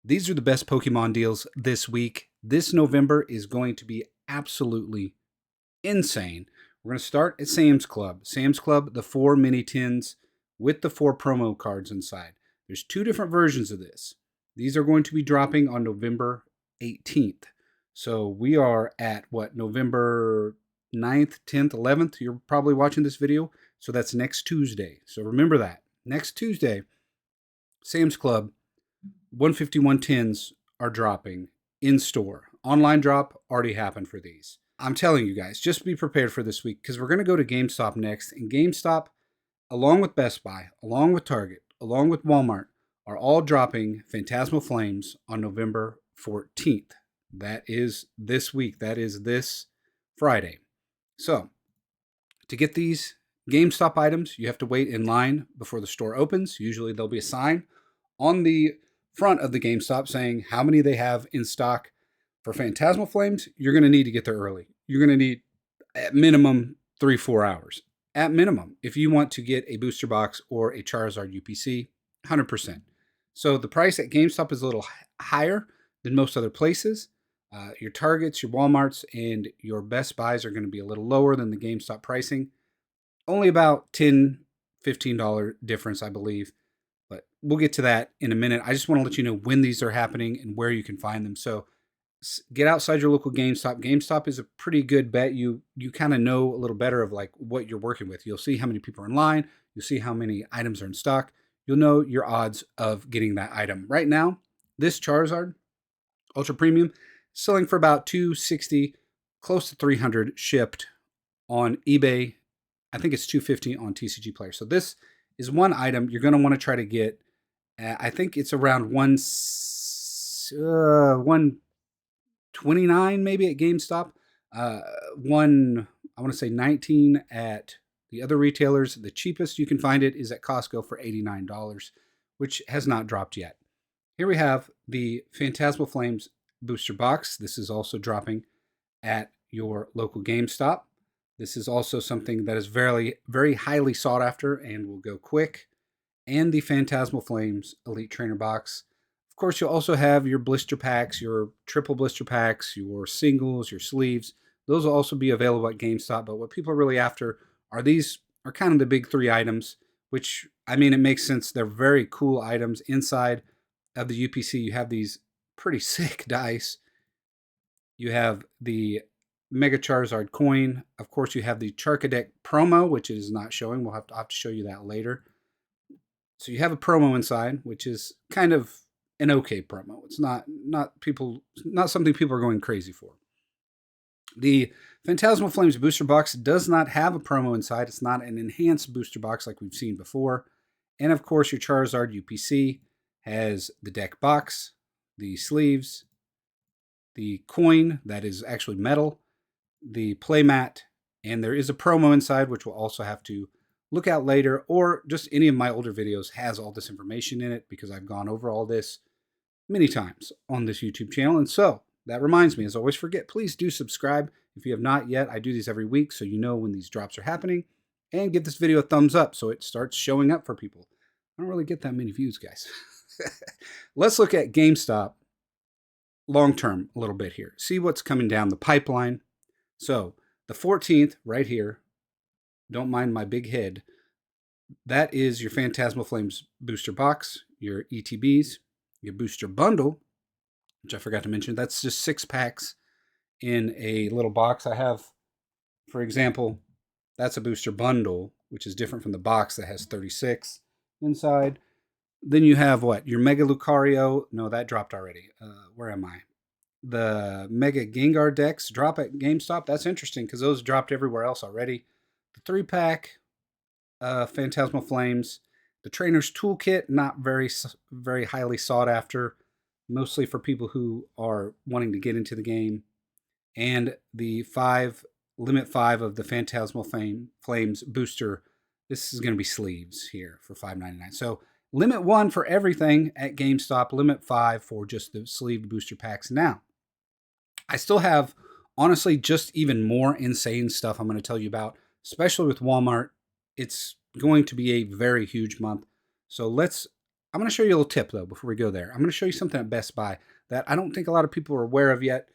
These are the best Pokemon deals this week. This November is going to be absolutely insane. We're going to start at Sam's Club. Sam's Club, the 4 mini tins with the 4 promo cards inside. There's 2 different versions of this. These are going to be dropping on November 18th. So we are at November 9th, 10th, 11th. You're probably watching this video. So that's next Tuesday. So remember that. Next Tuesday, Sam's Club, 151 tins are dropping in store. Online drop already happened for these. I'm telling you guys, just be prepared for this week because we're going to go to GameStop next. And GameStop, along with Best Buy, along with Target, along with Walmart, are all dropping Phantasmal Flames on November 14th. That is this week. That is this Friday. So, to get these GameStop items, you have to wait in line before the store opens. Usually there'll be a sign on the front of the GameStop saying how many they have in stock. For Phantasmal Flames, you're going to need to get there early. You're going to need at minimum 3-4 hours. At minimum, if you want to get a booster box or a Charizard UPC, 100%. So the price at GameStop is a little higher than most other places. Your Targets, your Walmarts, and your Best Buys are going to be a little lower than the GameStop pricing. Only about $10, $15 difference, I believe. But we'll get to that in a minute. I just want to let you know when these are happening and where you can find them. So get outside your local GameStop. GameStop is a pretty good bet. You kind of know a little better of like what you're working with. You'll see how many people are in line. You'll see how many items are in stock. You'll know your odds of getting that item. Right now, this Charizard Ultra Premium is selling for about $260, close to $300 shipped on eBay. I think it's $250 on TCG Player. So this is one item you're going to want to try to get. I think it's around 129 maybe at GameStop. I want to say 19 at the other retailers. The cheapest you can find it is at Costco for $89, which has not dropped yet. Here we have the Phantasmal Flames booster box. This is also dropping at your local GameStop. This is also something that is very, very highly sought after and will go quick. And the Phantasmal Flames Elite Trainer box. Of course, you'll also have your blister packs, your triple blister packs, your singles, your sleeves. Those will also be available at GameStop. But what people are really after are these are kind of the big 3 items, which, I mean, it makes sense. They're very cool items. Inside of the UPC, you have these pretty sick dice. You have the Mega Charizard coin. Of course, you have the Charcadeck promo, which is not showing. I'll have to show you that later. So you have a promo inside, which is kind of an okay promo. It's not something people are going crazy for. The Phantasmal Flames booster box does not have a promo inside. It's not an enhanced booster box like we've seen before. And of course, your Charizard UPC has the deck box, the sleeves, the coin that is actually metal, the playmat, and there is a promo inside, which we'll also have to look out later, or just any of my older videos has all this information in it because I've gone over all this many times on this YouTube channel. And so that reminds me, as I always forget, please do subscribe if you have not yet. I do these every week so you know when these drops are happening, and give this video a thumbs up so it starts showing up for people. I don't really get that many views, guys. Let's look at GameStop long term a little bit here. See what's coming down the pipeline. So the 14th right here, don't mind my big head, that is your Phantasmal Flames booster box, your ETBs, your booster bundle, which I forgot to mention. That's just 6 packs in a little box. I have, for example, that's a booster bundle, which is different from the box that has 36 inside. Then you have your Mega Lucario. No, that dropped already. Where am I? The Mega Gengar decks drop at GameStop. That's interesting because those dropped everywhere else already. The 3-pack Phantasmal Flames. The Trainer's Toolkit, not very, very highly sought after, mostly for people who are wanting to get into the game. And the Limit 5 of the Phantasmal Flames booster. This is going to be sleeves here for $5.99. So Limit 1 for everything at GameStop. Limit 5 for just the sleeved booster packs. Now, I still have, honestly, just even more insane stuff I'm going to tell you about, especially with Walmart. It's going to be a very huge month. So let's I'm going to show you a little tip though before we go there. I'm going to show you something at Best Buy that I don't think a lot of people are aware of yet,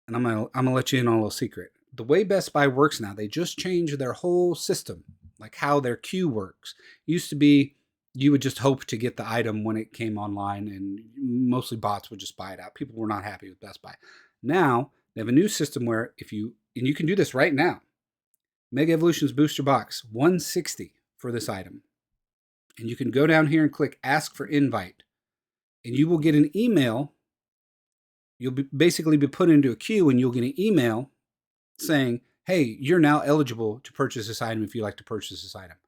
and I'm gonna let you in on a little secret. The way Best Buy works now, they just changed their whole system, like how their queue works. It used to be you would just hope to get the item when it came online, and mostly bots would just buy it out. People were not happy with Best Buy. Now they have a new system where if you and you can do this right now. Mega Evolutions Booster Box 160 for this item. And you can go down here and click Ask for Invite. And you will get an email. You'll basically be put into a queue and you'll get an email saying, hey, you're now eligible to purchase this item if you like to purchase this item.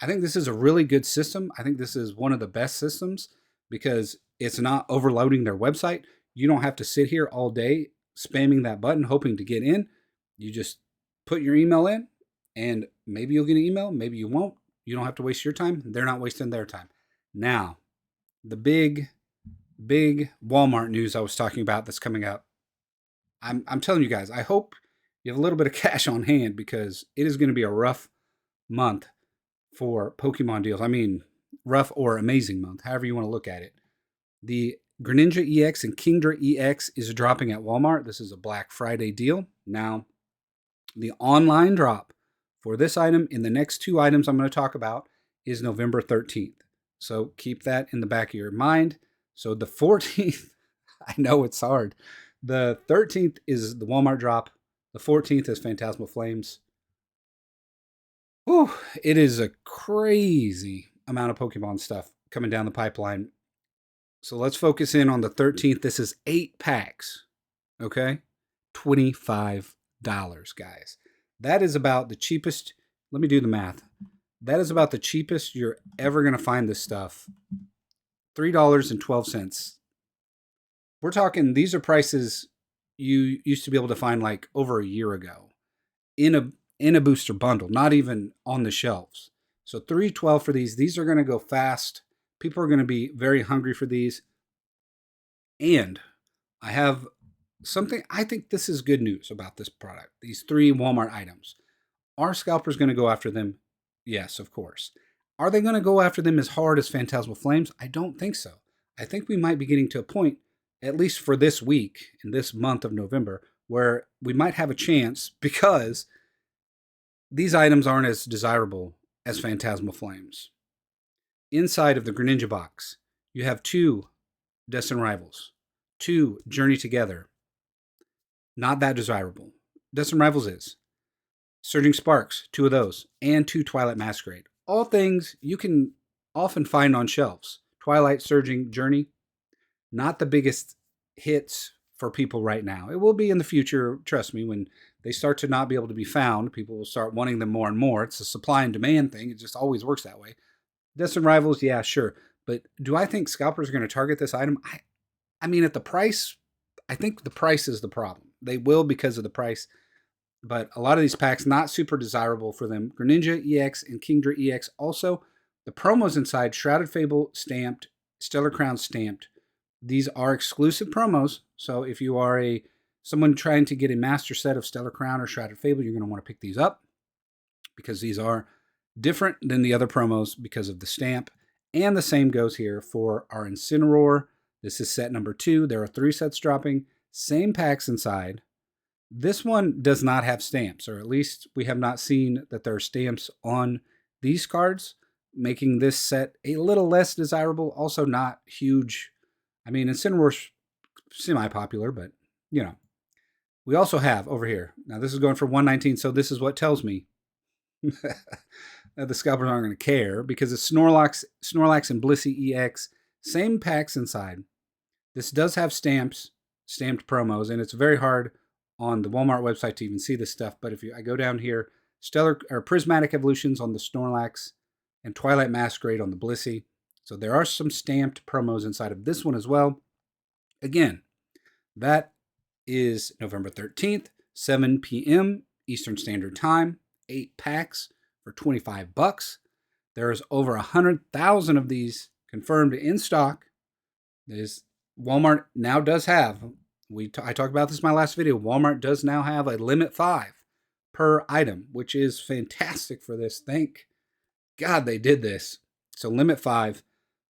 I think this is a really good system. I think this is one of the best systems because it's not overloading their website. You don't have to sit here all day spamming that button hoping to get in. You just put your email in and maybe you'll get an email, maybe you won't. You don't have to waste your time. They're not wasting their time. Now, the big Walmart news I was talking about that's coming up. I'm telling you guys, I hope you have a little bit of cash on hand because it is going to be a rough month for Pokemon deals. I mean, rough or amazing month, however you want to look at it. The Greninja EX and Kingdra EX is dropping at Walmart. This is a Black Friday deal. Now, the online drop for this item in the next two items I'm going to talk about is November 13th. So keep that in the back of your mind. So the 14th, I know it's hard. The 13th is the Walmart drop. The 14th is Phantasmal Flames. Whew, it is a crazy amount of Pokemon stuff coming down the pipeline. So let's focus in on the 13th. This is 8 packs. Okay? $25, guys. That is about the cheapest. Let me do the math. That is about the cheapest you're ever going to find this stuff. $3.12. We're talking, these are prices you used to be able to find like over a year ago in a booster bundle, not even on the shelves. So $3.12 for these. These are going to go fast. People are going to be very hungry for these. And I have something, I think this is good news about this product. These 3 Walmart items. Are scalpers going to go after them? Yes, of course. Are they going to go after them as hard as Phantasmal Flames? I don't think so. I think we might be getting to a point, at least for this week, in this month of November, where we might have a chance because these items aren't as desirable as Phantasmal Flames. Inside of the Greninja box, you have 2 Destined Rivals, 2 Journey Together. Not that desirable. Destined Rivals is. Surging Sparks, 2 of those, and 2 Twilight Masquerade. All things you can often find on shelves. Twilight, Surging, Journey, not the biggest hits for people right now. It will be in the future, trust me, when they start to not be able to be found, people will start wanting them more and more. It's a supply and demand thing. It just always works that way. Destined Rivals, yeah, sure. But do I think scalpers are going to target this item? I mean, at the price, I think the price is the problem. They will because of the price. But a lot of these packs, not super desirable for them. Greninja EX and Kingdra EX also. The promos inside, Shrouded Fable stamped, Stellar Crown stamped. These are exclusive promos. So if you are someone trying to get a master set of Stellar Crown or Shrouded Fable, you're going to want to pick these up because these are different than the other promos because of the stamp. And the same goes here for our Incineroar. This is set number 2. There are 3 sets dropping. Same packs inside. This one does not have stamps, or at least we have not seen that there are stamps on these cards, making this set a little less desirable. Also not huge. I mean, Incineroar's semi-popular, but, you know. We also have over here, now this is going for $119, so this is what tells me that the scalpers aren't going to care, because it's Snorlax and Blissey EX, same packs inside. This does have stamped promos, and it's very hard on the Walmart website to even see this stuff. But if I go down here, Stellar or Prismatic Evolutions on the Snorlax and Twilight Masquerade on the Blissey. So there are some stamped promos inside of this one as well. Again, that is November 13th, 7 p.m. Eastern Standard Time. 8 packs for $25. There's over 100,000 of these confirmed in stock. Walmart now does have, I talked about this in my last video, Walmart does now have a limit 5 per item, which is fantastic for this. Thank God they did this. So limit 5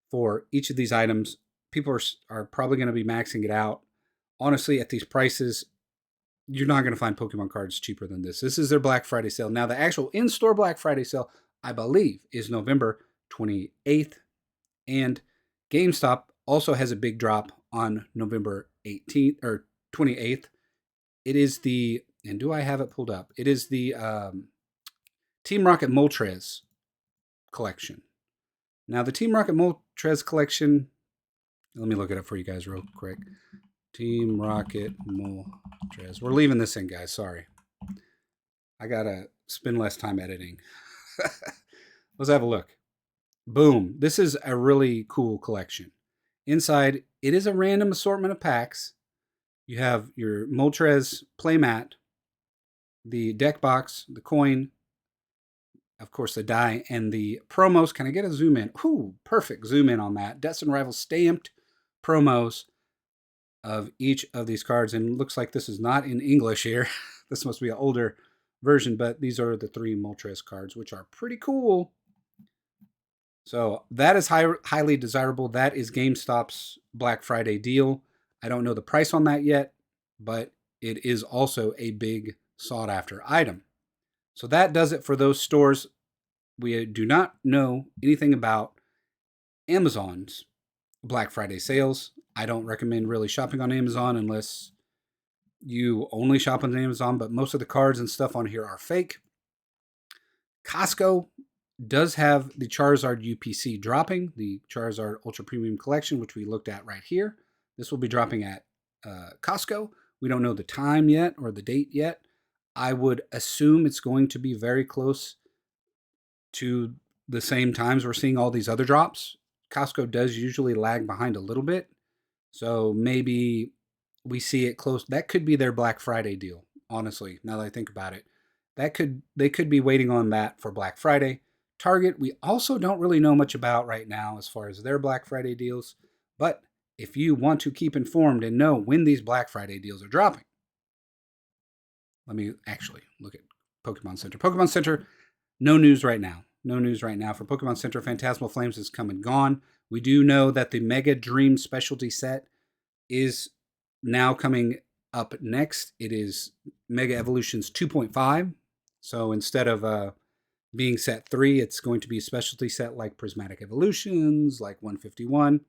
for each of these items. People are probably going to be maxing it out. Honestly, at these prices, you're not going to find Pokemon cards cheaper than this. This is their Black Friday sale. Now, the actual in-store Black Friday sale, I believe, is November 28th. And GameStop also has a big drop on November 18th or 28th. It is the, and do I have it pulled up? It is the Team Rocket Moltres collection. Now, the Team Rocket Moltres collection, let me look it up for you guys real quick. Team Rocket Moltres. We're leaving this in, guys. Sorry. I got to spend less time editing. Let's have a look. Boom. This is a really cool collection. Inside, it is a random assortment of packs. You have your Moltres playmat, the deck box, the coin, of course, the die, and the promos. Can I get a zoom in? Ooh, perfect zoom in on that. Destined Rivals stamped promos of each of these cards. And it looks like this is not in English here. This must be an older version, but these are the 3 Moltres cards, which are pretty cool. So that is highly desirable. That is GameStop's Black Friday deal. I don't know the price on that yet, but it is also a big sought after item. So that does it for those stores. We do not know anything about Amazon's Black Friday sales. I don't recommend really shopping on Amazon unless you only shop on Amazon, but most of the cards and stuff on here are fake. Costco does have the Charizard UPC dropping, the Charizard Ultra Premium Collection, which we looked at right here. This will be dropping at Costco. We don't know the time yet or the date yet. I would assume it's going to be very close to the same times we're seeing all these other drops. Costco does usually lag behind a little bit. So maybe we see it close. That could be their Black Friday deal, honestly, now that I think about it. They could be waiting on that for Black Friday. Target, we also don't really know much about right now as far as their Black Friday deals. But if you want to keep informed and know when these Black Friday deals are dropping, let me actually look at Pokemon Center. Pokemon Center, no news right now. No news right now for Pokemon Center. Phantasmal Flames has come and gone. We do know that the Mega Dream specialty set is now coming up next. It is Mega Evolutions 2.5. So instead of being set 3, it's going to be a specialty set like Prismatic Evolutions, like 151.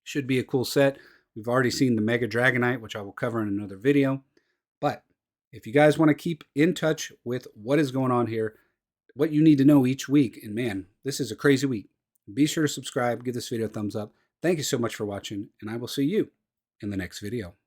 Should be a cool set. We've already seen the Mega Dragonite, which I will cover in another video. But if you guys want to keep in touch with what is going on here, what you need to know each week, and man, this is a crazy week, be sure to subscribe, give this video a thumbs up. Thank you so much for watching, and I will see you in the next video.